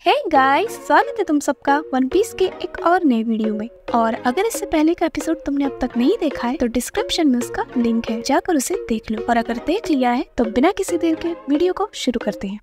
Hey guys, स्वागत है तुम सबका वन पीस के एक और नए वीडियो में। और अगर इससे पहले का एपिसोड तुमने अब तक नहीं देखा है तो डिस्क्रिप्शन में उसका लिंक है, जाकर उसे देख लो। और अगर देख लिया है तो बिना किसी देर के वीडियो को शुरू करते हैं।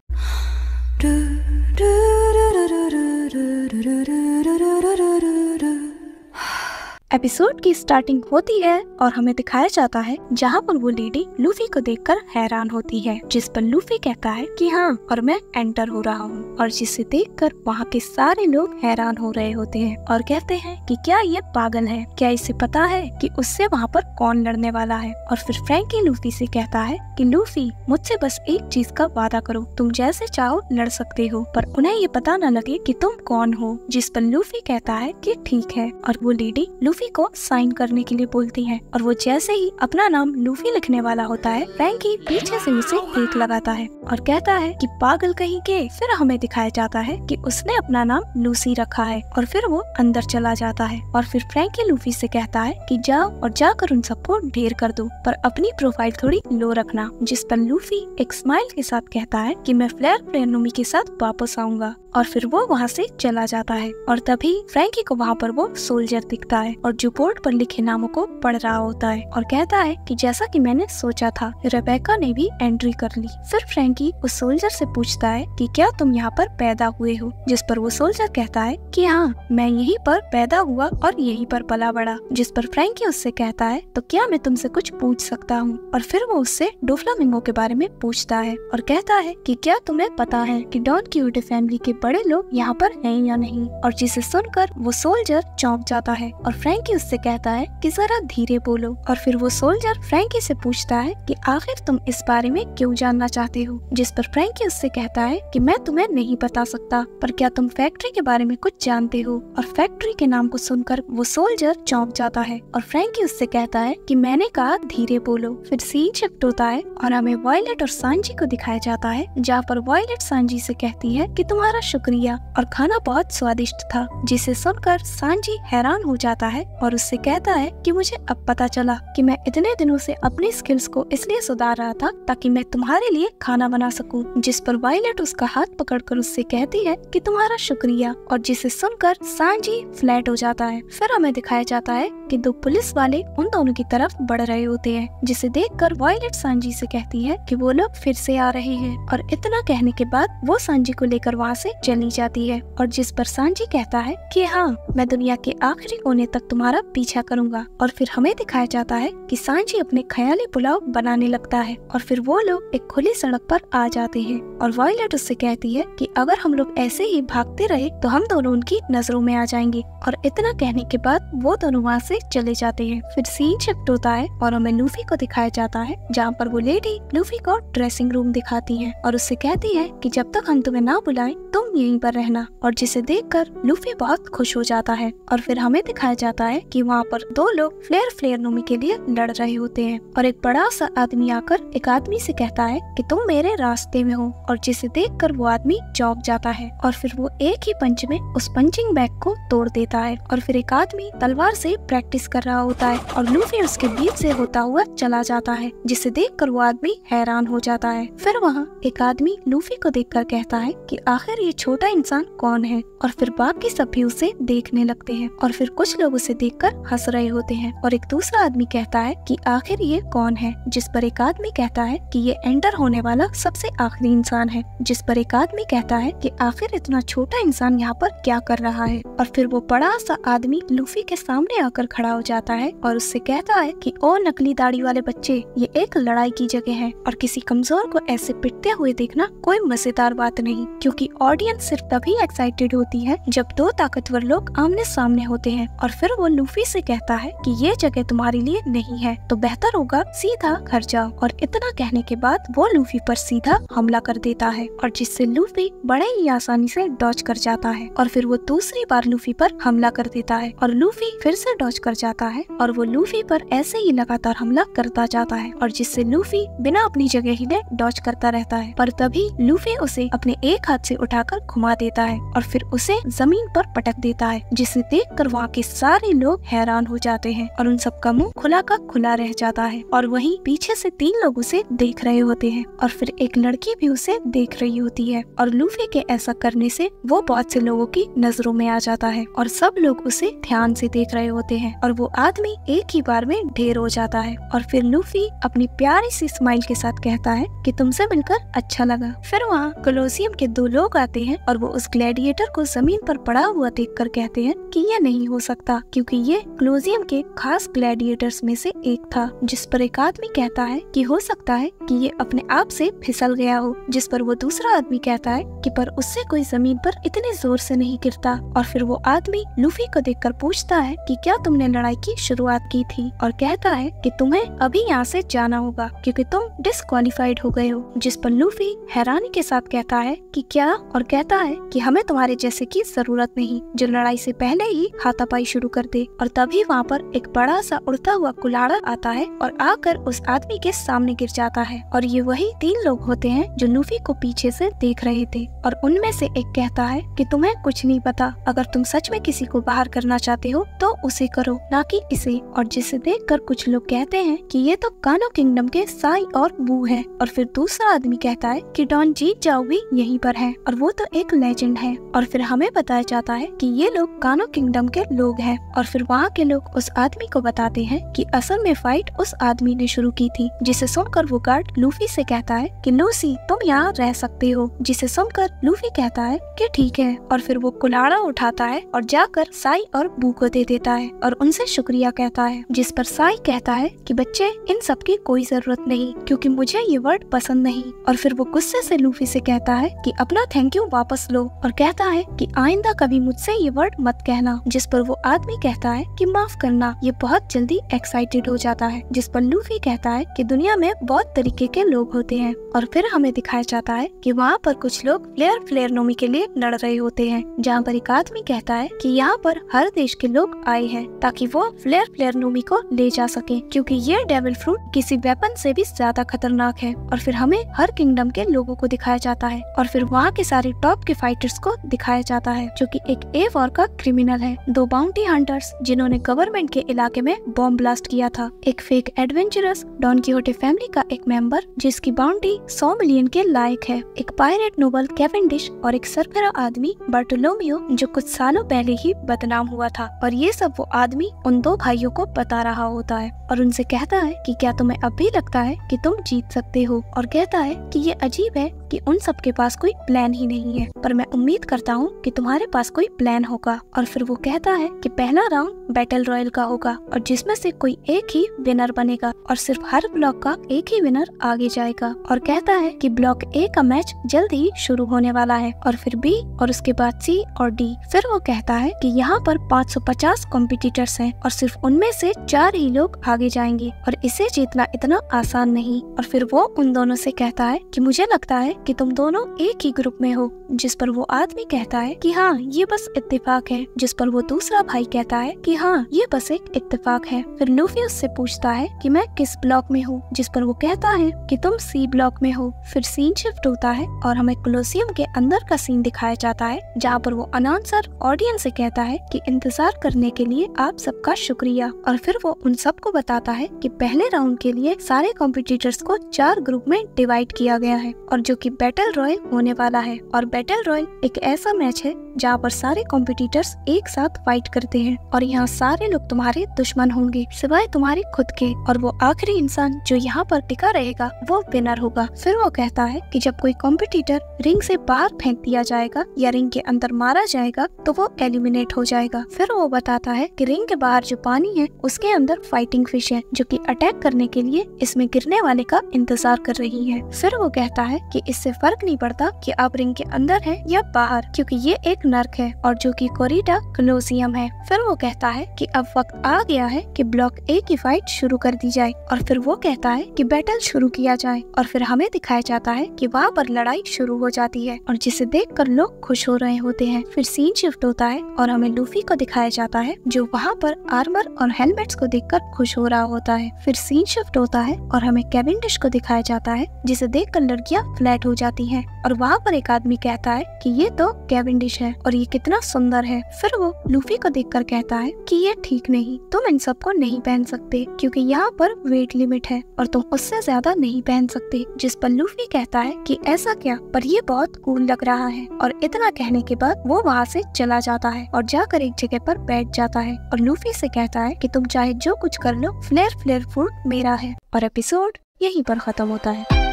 एपिसोड की स्टार्टिंग होती है और हमें दिखाया जाता है जहाँ पर वो लेडी लूफी को देखकर हैरान होती है, जिस पर लूफी कहता है कि हाँ और मैं एंटर हो रहा हूँ। और जिसे देखकर वहाँ के सारे लोग हैरान हो रहे होते हैं और कहते हैं कि क्या ये पागल है, क्या इसे पता है कि उससे वहाँ पर कौन लड़ने वाला है। और फिर फ्रैंकी लूफी से कहता है कि लूफी मुझसे बस एक चीज का वादा करो, तुम जैसे चाहो लड़ सकते हो पर उन्हें ये पता न लगे कि तुम कौन हो। जिस पर लूफी कहता है कि ठीक है। और वो लेडी लूफी को साइन करने के लिए बोलती है और वो जैसे ही अपना नाम लूफी लिखने वाला होता है, फ्रैंकी पीछे से उसे देख लगाता है और कहता है कि पागल कहीं के। फिर हमें दिखाया जाता है कि उसने अपना नाम लूसी रखा है और फिर वो अंदर चला जाता है। और फिर फ्रैंकी लूफी से कहता है कि जाओ और जाकर उन सबको ढेर कर दो, पर अपनी प्रोफाइल थोड़ी लो रखना। जिस पर लूफी एक स्माइल के साथ कहता है कि मैं फ्लेयर प्लेनोमी के साथ वापस आऊंगा। और फिर वो वहाँ से चला जाता है और तभी फ्रैंकी को वहाँ पर वो सोल्जर दिखता है और जो बोर्ड पर लिखे नामों को पढ़ रहा होता है और कहता है कि जैसा कि मैंने सोचा था, रेबेका ने भी एंट्री कर ली। फिर फ्रैंकी उस सोल्जर से पूछता है कि क्या तुम यहाँ पर पैदा हुए हो। जिस पर वो सोल्जर कहता है कि हाँ, मैं यहीं पर पैदा हुआ और यहीं पर पला बड़ा। जिस पर फ्रैंकी उससे कहता है तो क्या मैं तुमसे कुछ पूछ सकता हूँ। और फिर वो उससे डोफ्लामिंगो के बारे में पूछता है और कहता है कि क्या तुम्हें पता है कि डॉन क्यूटे फैमिली के बड़े लोग यहाँ पर हैं या नहीं। और जिसे सुनकर वो सोल्जर चौंक जाता है और फ्रैंकी उससे कहता है कि जरा धीरे बोलो। और फिर वो सोल्जर फ्रैंकी से पूछता है कि आखिर तुम इस बारे में क्यों जानना चाहते हो। जिस पर फ्रैंकी उससे कहता है कि मैं तुम्हें नहीं बता सकता, पर क्या तुम फैक्ट्री के बारे में कुछ जानते हो। और फैक्ट्री के नाम को सुनकर वो सोल्जर चौंक जाता है और फ्रैंकी उससे कहता है कि मैंने कहा धीरे बोलो। फिर सीन शिफ्ट होता है और हमें वायलेट और सांजी को दिखाया जाता है, जहाँ पर वायलेट सांजी से कहती है कि तुम्हारा शुक्रिया और खाना बहुत स्वादिष्ट था। जिसे सुनकर सांजी हैरान हो जाता है और उससे कहता है कि मुझे अब पता चला कि मैं इतने दिनों से अपनी स्किल्स को इसलिए सुधार रहा था ताकि मैं तुम्हारे लिए खाना बना सकूं। जिस पर वायलेट उसका हाथ पकड़कर उससे कहती है कि तुम्हारा शुक्रिया। और जिसे सुनकर सांजी फ्लैट हो जाता है। फिर हमें दिखाया जाता है कि दो पुलिस वाले उन दोनों की तरफ बढ़ रहे होते हैं, जिसे देखकर वायलेट सांजी से कहती है कि वो लोग फिर से आ रहे हैं। और इतना कहने के बाद वो सांजी को लेकर वहाँ से चली जाती है। और जिस पर सांजी कहता है कि हाँ, मैं दुनिया के आखिरी कोने तक तुम्हारा पीछा करूंगा। और फिर हमें दिखाया जाता है कि सांजी अपने ख्याली पुलाव बनाने लगता है और फिर वो लोग एक खुली सड़क पर आ जाते हैं। और वायलेट उससे कहती है कि अगर हम लोग ऐसे ही भागते रहे तो हम दोनों उनकी नजरों में आ जाएंगे। और इतना कहने के बाद वो दोनों वहाँ से चले जाते हैं। फिर सीन शिफ्ट होता है और हमें लूफी को दिखाया जाता है, जहाँ पर वो लेडी लूफी को ड्रेसिंग रूम दिखाती है और उससे कहती है कि जब तक हम तुम्हें ना बुलाएं तुम यहीं पर रहना। और जिसे देखकर लूफी बहुत खुश हो जाता है। और फिर हमें दिखाया जाता है कि वहाँ पर दो लोग फ्लेयर नोमी के लिए लड़ रहे होते हैं और एक बड़ा सा आदमी आकर एक आदमी से कहता है कि तुम मेरे रास्ते में हो। और जिसे देखकर वो आदमी चौंक जाता है और फिर वो एक ही पंच में उस पंचिंग बैग को तोड़ देता है। और फिर एक आदमी तलवार से प्रैक्टिस कर रहा होता है और लूफी उसके बीच से होता हुआ चला जाता है, जिसे देखकर वो आदमी हैरान हो जाता है। फिर वहाँ एक आदमी लूफी को देखकर कहता है कि आखिर ये छोटा इंसान कौन है। और फिर बाकी सब भी उसे देखने लगते हैं और फिर कुछ लोग उसे देखकर हंस रहे होते हैं। और एक दूसरा आदमी कहता है कि आखिर ये कौन है। जिस पर एक आदमी कहता है कि ये एंटर होने वाला सबसे आखिरी इंसान है। जिस पर एक आदमी कहता है कि आखिर इतना छोटा इंसान यहाँ पर क्या कर रहा है। और फिर वो बड़ा सा आदमी लूफी के सामने आकर खड़ा हो जाता है और उससे कहता है कि ओ नकली दाढ़ी वाले बच्चे, ये एक लड़ाई की जगह है और किसी कमजोर को ऐसे पिटते हुए देखना कोई मजेदार बात नहीं, क्योंकि ऑडियंस सिर्फ तभी एक्साइटेड होती है जब दो ताकतवर लोग आमने सामने होते हैं। और फिर वो लूफी से कहता है कि ये जगह तुम्हारे लिए नहीं है, तो बेहतर होगा सीधा घर जाओ। और इतना कहने के बाद वो लूफी पर सीधा हमला कर देता है और जिससे लूफी बड़े ही आसानी से डॉज कर जाता है। और फिर वो दूसरी बार लूफी पर हमला कर देता है और लूफी फिर से डॉज कर जाता है और वो लूफी पर ऐसे ही लगातार हमला करता जाता है और जिससे लूफी बिना अपनी जगह हिले डॉज करता रहता है। पर तभी लूफी उसे अपने एक हाथ से उठाकर घुमा देता है और फिर उसे जमीन पर पटक देता है, जिसे देखकर वहाँ के सारे लोग हैरान हो जाते हैं और उन सब का मुंह खुला का खुला रह जाता है। और वहीं पीछे से 3 लोग उसे देख रहे होते हैं और फिर एक लड़की भी उसे देख रही होती है। और लूफी के ऐसा करने से वो बहुत से लोगों की नजरों में आ जाता है और सब लोग उसे ध्यान से देख रहे होते हैं और वो आदमी एक ही बार में ढेर हो जाता है। और फिर लूफी अपनी प्यारी सी स्माइल के साथ कहता है कि तुमसे मिलकर अच्छा लगा। फिर वहाँ कोलोसियम के 2 लोग आते हैं और वो उस ग्लैडिएटर को जमीन पर पड़ा हुआ देखकर कहते हैं कि ये नहीं हो सकता, क्योंकि ये कोलोसियम के खास ग्लैडिएटर्स में से एक था। जिस पर एक आदमी कहता है कि हो सकता है कि ये अपने आप से फिसल गया हो, जिस पर वो दूसरा आदमी कहता है कि पर उससे कोई जमीन पर इतने जोर से नहीं गिरता। और फिर वो आदमी लूफी को देखकर पूछता है कि क्या तुमने लड़ाई की शुरुआत की थी, और कहता है कि तुम्हें अभी यहाँ से जाना होगा क्योंकि तुम डिस्क्वालिफाइड हो गए हो। जिस पर लूफी हैरानी के साथ कहता है कि क्या, और कहता है कि हमें तुम्हारे जैसे की जरूरत नहीं जो लड़ाई से पहले ही हाथापाई शुरू कर दे। और तभी वहाँ पर एक बड़ा सा उड़ता हुआ कुल्हाड़ा आता है और आकर उस आदमी के सामने गिर जाता है। और ये वही 3 लोग होते हैं जो लूफी को पीछे से देख रहे थे। और उनमें से एक कहता है कि तुम्हें कुछ नहीं पता, अगर तुम सच में किसी को बाहर करना चाहते हो तो उसे करो, ना कि इसे। और जिसे देखकर कुछ लोग कहते हैं कि ये तो कानो किंगडम के साई और बू है। और फिर दूसरा आदमी कहता है कि डॉन जीत जाओ भी यहीं पर है और वो तो एक लेजेंड है। और फिर हमें बताया जाता है कि ये लोग कानो किंगडम के लोग हैं। और फिर वहाँ के लोग उस आदमी को बताते हैं कि असल में फाइट उस आदमी ने शुरू की थी। जिसे सुनकर वो गार्ड लूफी से कहता है कि लूसी तुम यहाँ रह सकते हो। जिसे सुनकर लूफी कहता है कि ठीक है। और फिर वो कुल्हाड़ा उठाता है और जाकर साई और बू को दे देता है और उनसे शुक्रिया कहता है। जिस पर साई कहता है कि बच्चे इन सब की कोई जरूरत नहीं, क्योंकि मुझे ये वर्ड पसंद नहीं। और फिर वो गुस्से से लूफी से कहता है कि अपना थैंक यू वापस लो और कहता है कि आइंदा कभी मुझसे ये वर्ड मत कहना। जिस पर वो आदमी कहता है कि माफ करना, ये बहुत जल्दी एक्साइटेड हो जाता है। जिस पर लूफी कहता है कि दुनिया में बहुत तरीके के लोग होते हैं। और फिर हमें दिखाया जाता है कि वहाँ पर कुछ लोग फ्लेयर नोमी के लिए लड़ रहे होते हैं, जहाँ पर एक आदमी कहता है कि यहाँ पर हर देश के लोग आए हैं ताकि वो फ्लेयर नोमी को ले जा सके, क्योंकि ये डेविल फ्रूट किसी वेपन से भी ज्यादा खतरनाक है। और फिर हमें हर किंगडम के लोगों को दिखाया जाता है और फिर वहाँ के सारे टॉप के फाइटर्स को दिखाया जाता है, जो कि एक A-War का क्रिमिनल है, 2 बाउंटी हंटर्स जिन्होंने गवर्नमेंट के इलाके में बॉम्ब ब्लास्ट किया था, एक फेक एडवेंचरस डॉन कीहोटे फैमिली का एक मेंबर जिसकी बाउंटी 100 मिलियन के लायक है, एक पायरेट नोबल कैवेंडिश और एक सरफरा आदमी बार्टोलोमियो जो कुछ सालों पहले ही बदनाम हुआ था। और ये सब वो आदमी उन 2 भाइयों को बता रहा होता है और उनसे कहता है कि क्या तुम्हें अब भी लगता है कि तुम जीत सकते हो। और कहता है कि ये अजीब है कि उन सब के पास कोई प्लान ही नहीं है, पर मैं उम्मीद करता हूँ कि तुम्हारे पास कोई प्लान होगा। और फिर वो कहता है कि पहला राउंड बैटल रॉयल का होगा और जिसमें से कोई एक ही विनर बनेगा और सिर्फ हर ब्लॉक का एक ही विनर आगे जाएगा। और कहता है कि ब्लॉक A का मैच जल्द ही शुरू होने वाला है और फिर B और उसके बाद C और D। फिर वो कहता है कि यहाँ पर 550 कॉम्पिटिटर्स हैं और सिर्फ उनमें से 4 ही लोग आगे जाएंगे और इसे जीतना इतना आसान नहीं। और फिर वो उन दोनों से कहता है कि मुझे लगता है कि तुम दोनों एक ही ग्रुप में हो। जिस पर वो आदमी कहता है कि हाँ ये बस इत्तेफाक है। जिस पर वो दूसरा भाई कहता है कि हाँ ये बस एक इत्तेफाक है। फिर लूफी उससे पूछता है कि मैं किस ब्लॉक में हूँ, जिस पर वो कहता है कि तुम C ब्लॉक में हो। फिर सीन शिफ्ट होता है और हमें कोलोसियम के अंदर का सीन दिखाया जाता है, जहाँ पर वो अनाउंसर ऑडियंस से कहता है कि इंतजार करने के लिए आप सबका शुक्रिया। और फिर वो उन सबको बताता है कि पहले राउंड के लिए सारे कॉम्पिटिटर्स को 4 ग्रुप में डिवाइड किया गया है और जो कि बैटल रॉयल होने वाला है। और बैटल रॉयल एक ऐसा मैच है जहाँ पर सारे कॉम्पिटिटर्स एक साथ फाइट करते हैं और यहाँ सारे लोग तुम्हारे दुश्मन होंगे सिवाय तुम्हारे खुद के, और वो आखिरी इंसान जो यहाँ पर टिका रहेगा वो विनर होगा। फिर वो कहता है कि जब कोई कॉम्पिटिटर रिंग से बाहर फेंक दिया जाएगा या रिंग के अंदर मारा जाएगा तो वो एलिमिनेट हो जाएगा। फिर वो बताता है कि रिंग के बाहर जो पानी है उसके अंदर फाइटिंग फिश है जो कि अटैक करने के लिए इसमें गिरने वाले का इंतजार कर रही है। फिर वो कहता है कि इससे फर्क नहीं पड़ता कि आप रिंग के अंदर है या बाहर, क्योंकि ये एक नर्क है और जो कि कोरिडा कोलोसियम है। फिर वो कहता है कि अब वक्त आ गया है कि ब्लॉक A की फाइट शुरू कर दी जाए और फिर वो कहता है कि बैटल शुरू किया जाए। और फिर हमें दिखाया जाता है कि वहाँ पर लड़ाई शुरू हो जाती है और जिसे देखकर लोग खुश हो रहे होते हैं। फिर सीन शिफ्ट होता है और हमें लूफी को दिखाया जाता है जो वहाँ पर आर्मर और हेलमेट्स को देखकर खुश हो रहा होता है। फिर सीन शिफ्ट होता है और हमें कैवेंडिश को दिखाया जाता है जिसे देखकर लड़कियां फ्लैट हो जाती हैं और वहाँ पर एक आदमी कहता है कि ये तो कैवेंडिश है और ये कितना सुंदर है। फिर वो लूफी को देखकर कहता है कि ये ठीक नहीं, तुम इन सबको नहीं पहन सकते क्योंकि यहाँ पर वेट लिमिट है और तुम उससे ज्यादा नहीं पहन सकते। जिस पर लूफी कहता है कि ऐसा क्या, पर ये बहुत कूल लग रहा है। और इतना कहने के बाद वो वहाँ से चला जाता है और जाकर एक जगह पर बैठ जाता है और लूफी से कहता है कि तुम चाहे जो कुछ कर लो, फ्लेयर फ्लेयर फूड मेरा है। और एपिसोड यहीं पर खत्म होता है।